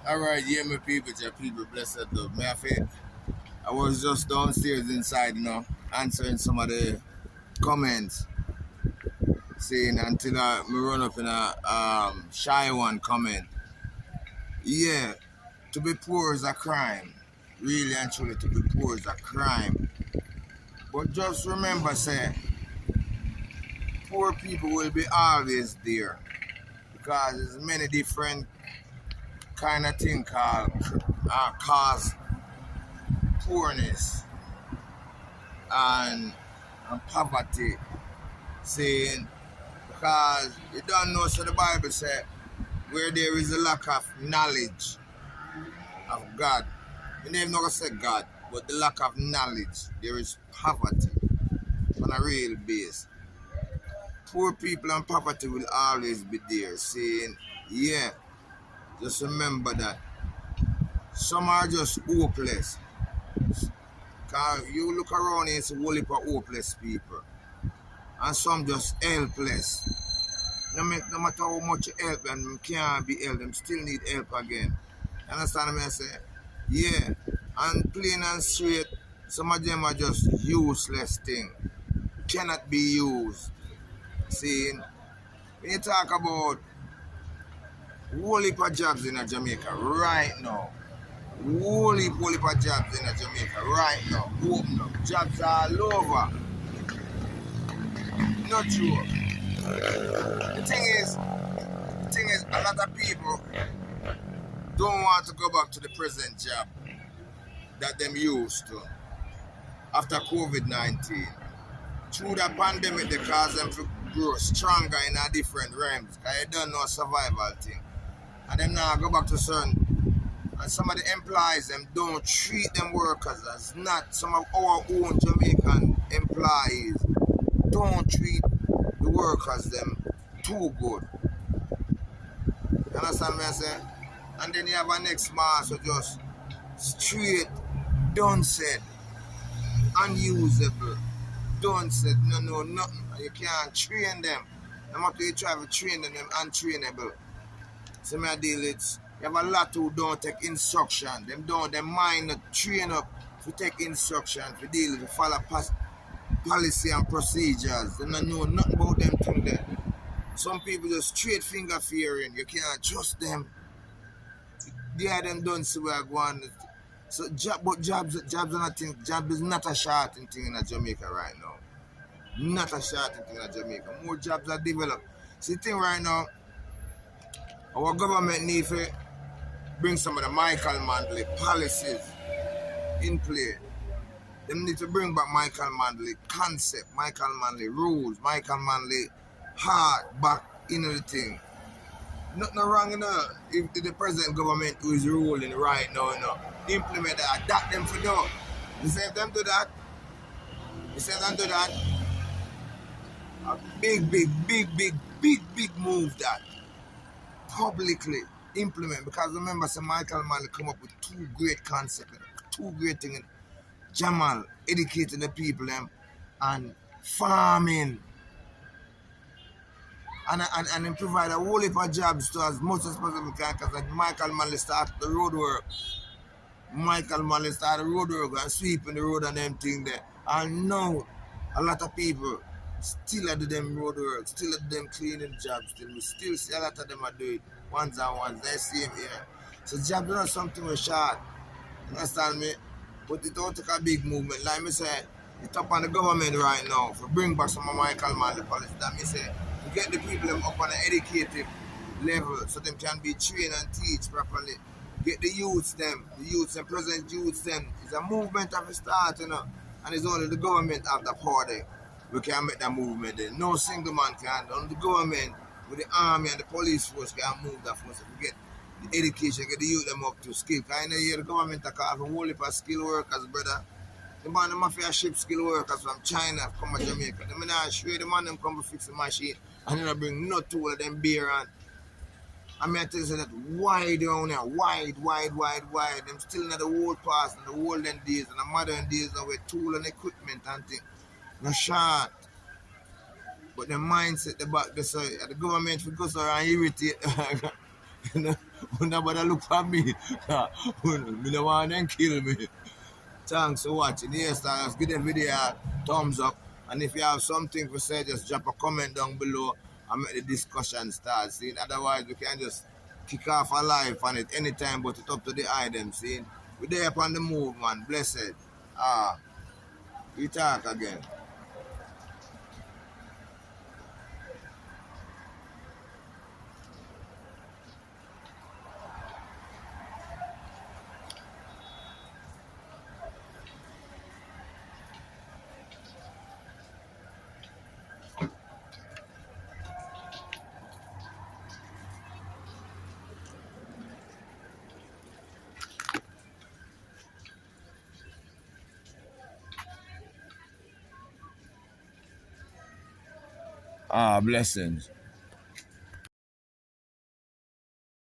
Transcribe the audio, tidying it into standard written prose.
Alright, yeah, my people, your people, blessed love. May I say, I was just downstairs inside, answering some of the comments, saying until me run up in a shy one comment. Yeah, to be poor is a crime. Really and truly, to be poor is a crime. But just remember, say, poor people will be always there because there's many different kind of thing called cause poorness and, and poverty. Saying because you don't know, so the Bible said, where there is a lack of knowledge of God, you never not say God, but the lack of knowledge, there is poverty on a real base. Poor people and poverty will always be there. Saying, yeah, just remember that some are just hopeless. Cause you look around and see a whole heap of hopeless people, and some just helpless. No matter how much you help them, can't be helped, them still need help again. You understand me? I say? Yeah. And plain and straight, some of them are just useless thing. Cannot be used. Seeing, when you talk about whole heap of jobs in Jamaica right now, whole heap of jobs in Jamaica right now, open up. Jobs all over. Not true. The thing is, a lot of people don't want to go back to the present job that them used to after COVID-19. Through the pandemic, they cause them to grow stronger in a different realms. Because they don't know a survival thing. And them now go back to certain. And some of the employees, them don't treat them workers as not. Some of our own Jamaican employees don't treat the workers them too good. You understand what I say? And then you have a next master just straight, done said, unusable. Don't say no, nothing. You can't train them. No matter you try to train them untrainable. So my deal it's you have a lot who don't take instruction. Them mind not train up to take instruction, to deal with, to follow policy and procedures. They don't know nothing about them thing there. Some people just straight finger fearing. You can't trust them. They are them don't see where I go on. So jobs are nothing. Job is not a shorting thing in Jamaica right now. Not a shorting thing in Jamaica. More jobs are developed. See the thing right now, our government need to bring some of the Michael Manley policies in play. They need to bring back Michael Manley concept, Michael Manley rules, Michael Manley heart back into the thing. Nothing wrong if the present government who is ruling right now, implement that, adapt them for that. You say if them do that, a big move that publicly implement, because remember, Sir Michael Manley come up with two great concepts, two great things. Jamal educating the people them and farming and provide a whole heap of jobs to as much as possible because like Michael Manley started the road work. Michael Manley started the road work and sweeping the road and them thing there. And now a lot of people still at them road work, still at them cleaning jobs, still we still see a lot of them are doing ones and ones. They see him here. So jobs are not something we short. Understand me? But it don't take a big movement. Like me say, it's up on the government right now for bring back some of Michael Manley policy. That me say, to get the people them up on an educated level so them can be trained and teach properly. Get the youths them, present youths them. It's a movement of a start, and it's only the government of the power there. We can make that movement there. No single man can. Only the government with the army and the police force can move that force. We get the education, get the youth them up to skill. Because I know here the government are called for a whole heap of skilled workers, brother. The man them have to ship skilled workers from China come to Jamaica. Them not sure the man them come to fix the machine and they bring no tool of them beer and I mean I tell you that wide down there, wide. Them still in the old past and the olden days and the modern days now with tool and equipment and things. No short. But the mindset the back the government for go so and irritate Nobody look for me. Me no want them kill me. Thanks for watching. Yes, stars, give the video a thumbs up. And if you have something to say, just drop a comment down below and make the discussion start. See, otherwise we can just kick off a live on it anytime, but it's up to the item. See, we there upon the move, man. Blessed. Ah, we talk again. Ah, blessings.